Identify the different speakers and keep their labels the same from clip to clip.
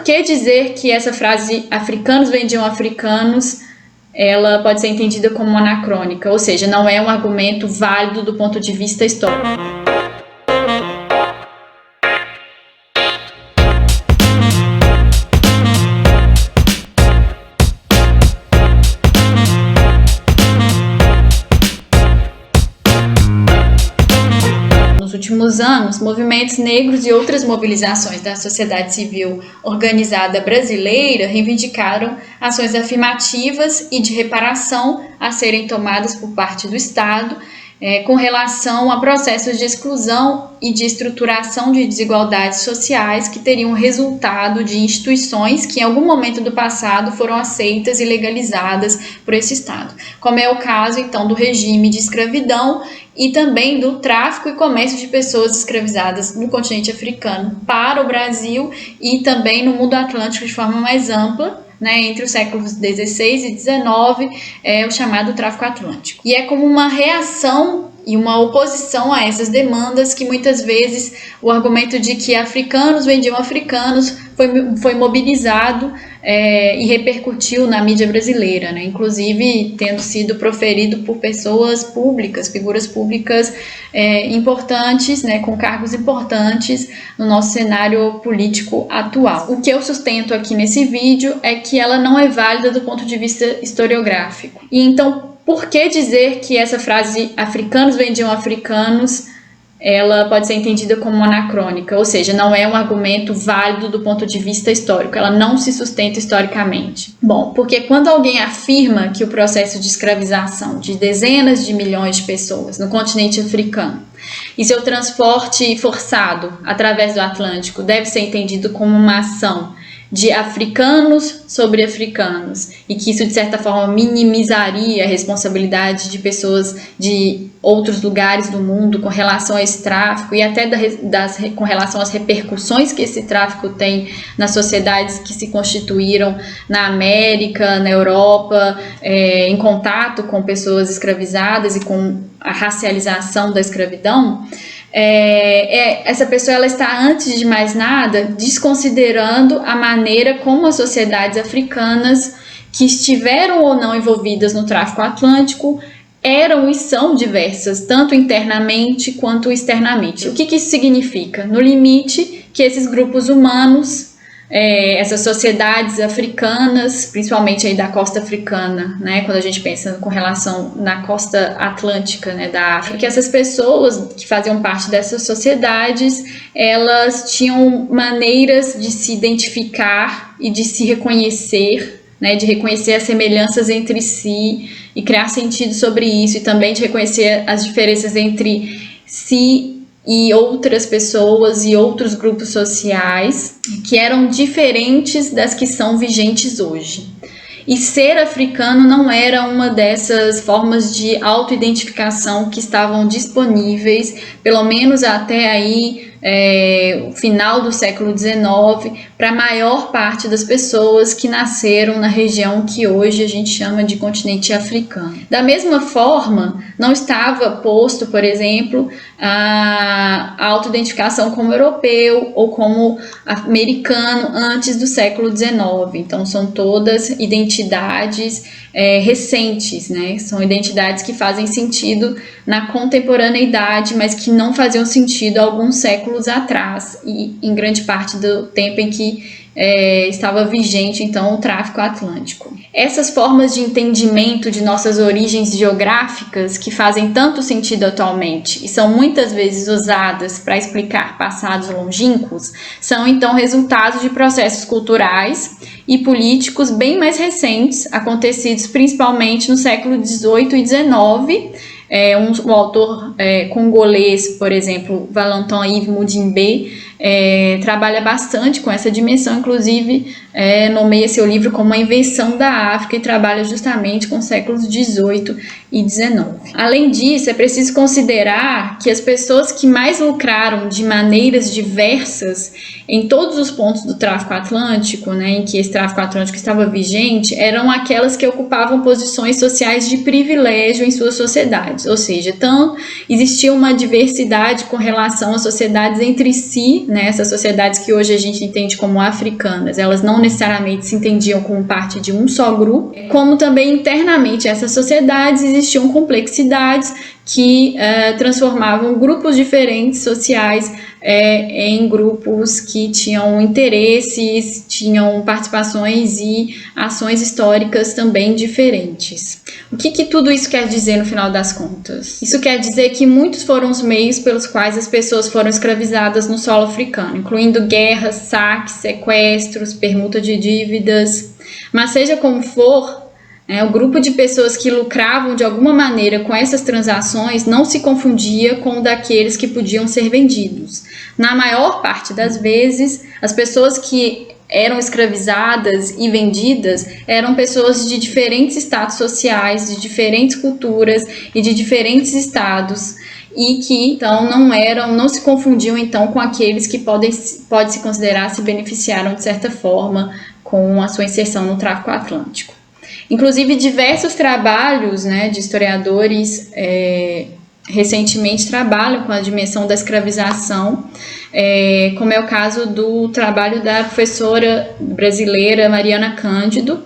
Speaker 1: que dizer que essa frase "africanos vendiam africanos" ela pode ser entendida como anacrônica, ou seja, não é um argumento válido do ponto de vista histórico. Nos últimos anos, movimentos negros e outras mobilizações da sociedade civil organizada brasileira reivindicaram ações afirmativas e de reparação a serem tomadas por parte do Estado com relação a processos de exclusão e de estruturação de desigualdades sociais que teriam resultado de instituições que em algum momento do passado foram aceitas e legalizadas por esse Estado, como é o caso então do regime de escravidão e também do tráfico e comércio de pessoas escravizadas no continente africano para o Brasil e também no mundo atlântico de forma mais ampla, entre os séculos XVI e XIX, o chamado tráfico atlântico. E é como uma reação e uma oposição a essas demandas que muitas vezes o argumento de que africanos vendiam africanos foi mobilizado e repercutiu na mídia brasileira, inclusive tendo sido proferido por pessoas públicas, figuras públicas importantes, com cargos importantes no nosso cenário político atual. O que eu sustento aqui nesse vídeo é que ela não é válida do ponto de vista historiográfico. E então, por que dizer que essa frase "africanos vendiam africanos" ela pode ser entendida como anacrônica, ou seja, não é um argumento válido do ponto de vista histórico, ela não se sustenta historicamente. Bom, porque quando alguém afirma que o processo de escravização de dezenas de milhões de pessoas no continente africano e seu transporte forçado através do Atlântico deve ser entendido como uma ação de africanos sobre africanos e que isso de certa forma minimizaria a responsabilidade de pessoas de outros lugares do mundo com relação a esse tráfico e até com relação às repercussões que esse tráfico tem nas sociedades que se constituíram na América, na Europa, em contato com pessoas escravizadas e com a racialização da escravidão. Essa pessoa ela está, antes de mais nada, desconsiderando a maneira como as sociedades africanas que estiveram ou não envolvidas no tráfico atlântico eram e são diversas, tanto internamente quanto externamente. O que isso significa? No limite, que esses grupos humanos, essas sociedades africanas, principalmente aí da costa africana, quando a gente pensa com relação na costa atlântica, da África, que essas pessoas que faziam parte dessas sociedades, elas tinham maneiras de se identificar e de se reconhecer, de reconhecer as semelhanças entre si e criar sentido sobre isso, e também de reconhecer as diferenças entre si e outras pessoas e outros grupos sociais que eram diferentes das que são vigentes hoje. E ser africano não era uma dessas formas de autoidentificação que estavam disponíveis, pelo menos até aí, o final do século XIX, para a maior parte das pessoas que nasceram na região que hoje a gente chama de continente africano. Da mesma forma, não estava posto, por exemplo, a autoidentificação como europeu ou como americano antes do século XIX. Então, são todas identidades recentes, são identidades que fazem sentido na contemporaneidade, mas que não faziam sentido há alguns séculos atrás e em grande parte do tempo em que estava vigente então o tráfico atlântico. Essas formas de entendimento de nossas origens geográficas que fazem tanto sentido atualmente e são muitas vezes usadas para explicar passados longínquos são então resultados de processos culturais e políticos bem mais recentes, acontecidos principalmente no século XVIII e XIX. Um autor congolês, por exemplo, Valentin Yves Mudimbe, trabalha bastante com essa dimensão, inclusive nomeia seu livro como A Invenção da África e trabalha justamente com os séculos XVIII e XIX. Além disso, é preciso considerar que as pessoas que mais lucraram de maneiras diversas em todos os pontos do tráfico atlântico, em que esse tráfico atlântico estava vigente, eram aquelas que ocupavam posições sociais de privilégio em suas sociedades, ou seja, então existia uma diversidade com relação às sociedades entre si, né, essas sociedades que hoje a gente entende como africanas, elas não necessariamente se entendiam como parte de um só grupo, como também internamente essas sociedades existiam complexidades que transformavam grupos diferentes sociais em grupos que tinham interesses, tinham participações e ações históricas também diferentes. O que tudo isso quer dizer no final das contas? Isso quer dizer que muitos foram os meios pelos quais as pessoas foram escravizadas no solo africano, incluindo guerras, saques, sequestros, permuta de dívidas. Mas seja como for, o grupo de pessoas que lucravam de alguma maneira com essas transações não se confundia com o daqueles que podiam ser vendidos. Na maior parte das vezes, as pessoas que eram escravizadas e vendidas eram pessoas de diferentes status sociais, de diferentes culturas e de diferentes estados, e que então não se confundiam então com aqueles que pode se considerar se beneficiaram de certa forma com a sua inserção no tráfico atlântico. Inclusive, diversos trabalhos, de historiadores recentemente trabalham com a dimensão da escravização, como é o caso do trabalho da professora brasileira Mariana Cândido,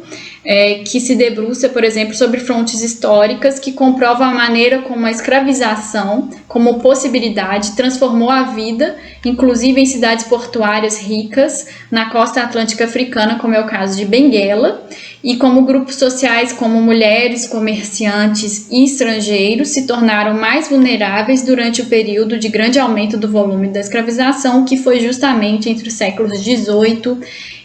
Speaker 1: que se debruça, por exemplo, sobre fontes históricas que comprovam a maneira como a escravização, como possibilidade, transformou a vida, inclusive em cidades portuárias ricas, na costa atlântica africana, como é o caso de Benguela, e como grupos sociais como mulheres, comerciantes e estrangeiros se tornaram mais vulneráveis durante o período de grande aumento do volume da escravização, que foi justamente entre os séculos XVIII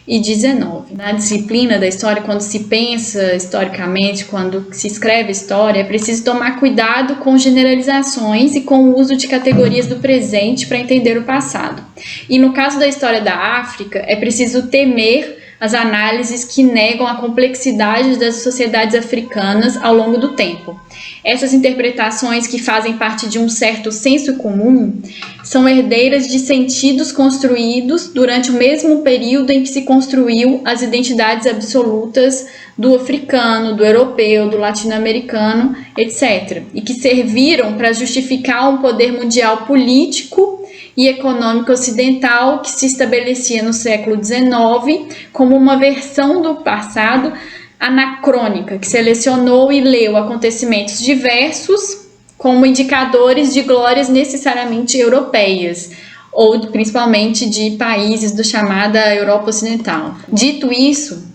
Speaker 1: e XIX. Na disciplina da história, quando se pensa historicamente, quando se escreve história, é preciso tomar cuidado com generalizações e com o uso de categorias do presente para entender o passado. E no caso da história da África, é preciso temer as análises que negam a complexidade das sociedades africanas ao longo do tempo. Essas interpretações, que fazem parte de um certo senso comum, são herdeiras de sentidos construídos durante o mesmo período em que se construiu as identidades absolutas do africano, do europeu, do latino-americano, etc., e que serviram para justificar um poder mundial político e econômico ocidental que se estabelecia no século XIX como uma versão do passado anacrônica, que selecionou e leu acontecimentos diversos como indicadores de glórias necessariamente europeias, ou principalmente de países da chamada Europa Ocidental. Dito isso,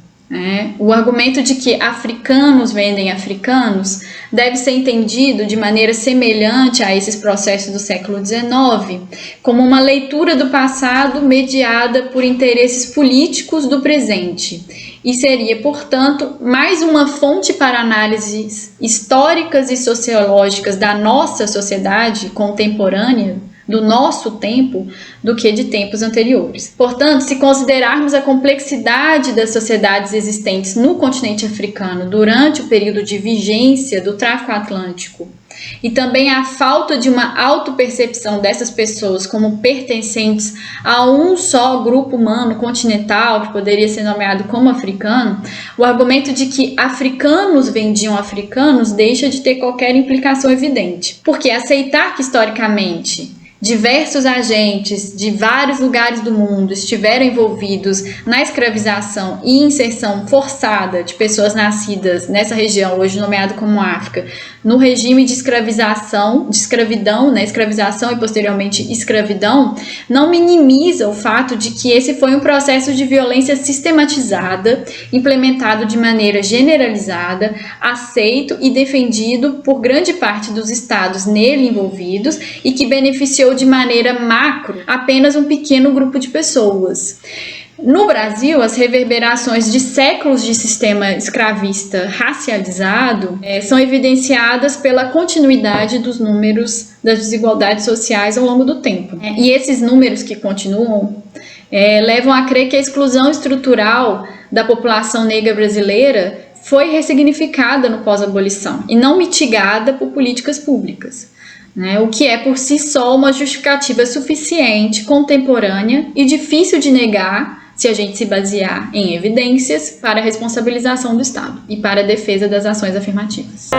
Speaker 1: o argumento de que africanos vendem africanos deve ser entendido de maneira semelhante a esses processos do século XIX, como uma leitura do passado mediada por interesses políticos do presente, e seria, portanto, mais uma fonte para análises históricas e sociológicas da nossa sociedade contemporânea, do nosso tempo, do que de tempos anteriores. Portanto, se considerarmos a complexidade das sociedades existentes no continente africano durante o período de vigência do tráfico atlântico e também a falta de uma autopercepção dessas pessoas como pertencentes a um só grupo humano continental, que poderia ser nomeado como africano, o argumento de que africanos vendiam africanos deixa de ter qualquer implicação evidente. Porque aceitar que historicamente diversos agentes de vários lugares do mundo estiveram envolvidos na escravização e inserção forçada de pessoas nascidas nessa região, hoje nomeada como África, no regime de escravidão, escravização e posteriormente escravidão, não minimiza o fato de que esse foi um processo de violência sistematizada, implementado de maneira generalizada, aceito e defendido por grande parte dos estados nele envolvidos e que beneficiou de maneira macro apenas um pequeno grupo de pessoas. No Brasil, as reverberações de séculos de sistema escravista racializado são evidenciadas pela continuidade dos números das desigualdades sociais ao longo do tempo. E esses números que continuam levam a crer que a exclusão estrutural da população negra brasileira foi ressignificada no pós-abolição e não mitigada por políticas públicas. O que é por si só uma justificativa suficiente, contemporânea e difícil de negar se a gente se basear em evidências para a responsabilização do Estado e para a defesa das ações afirmativas.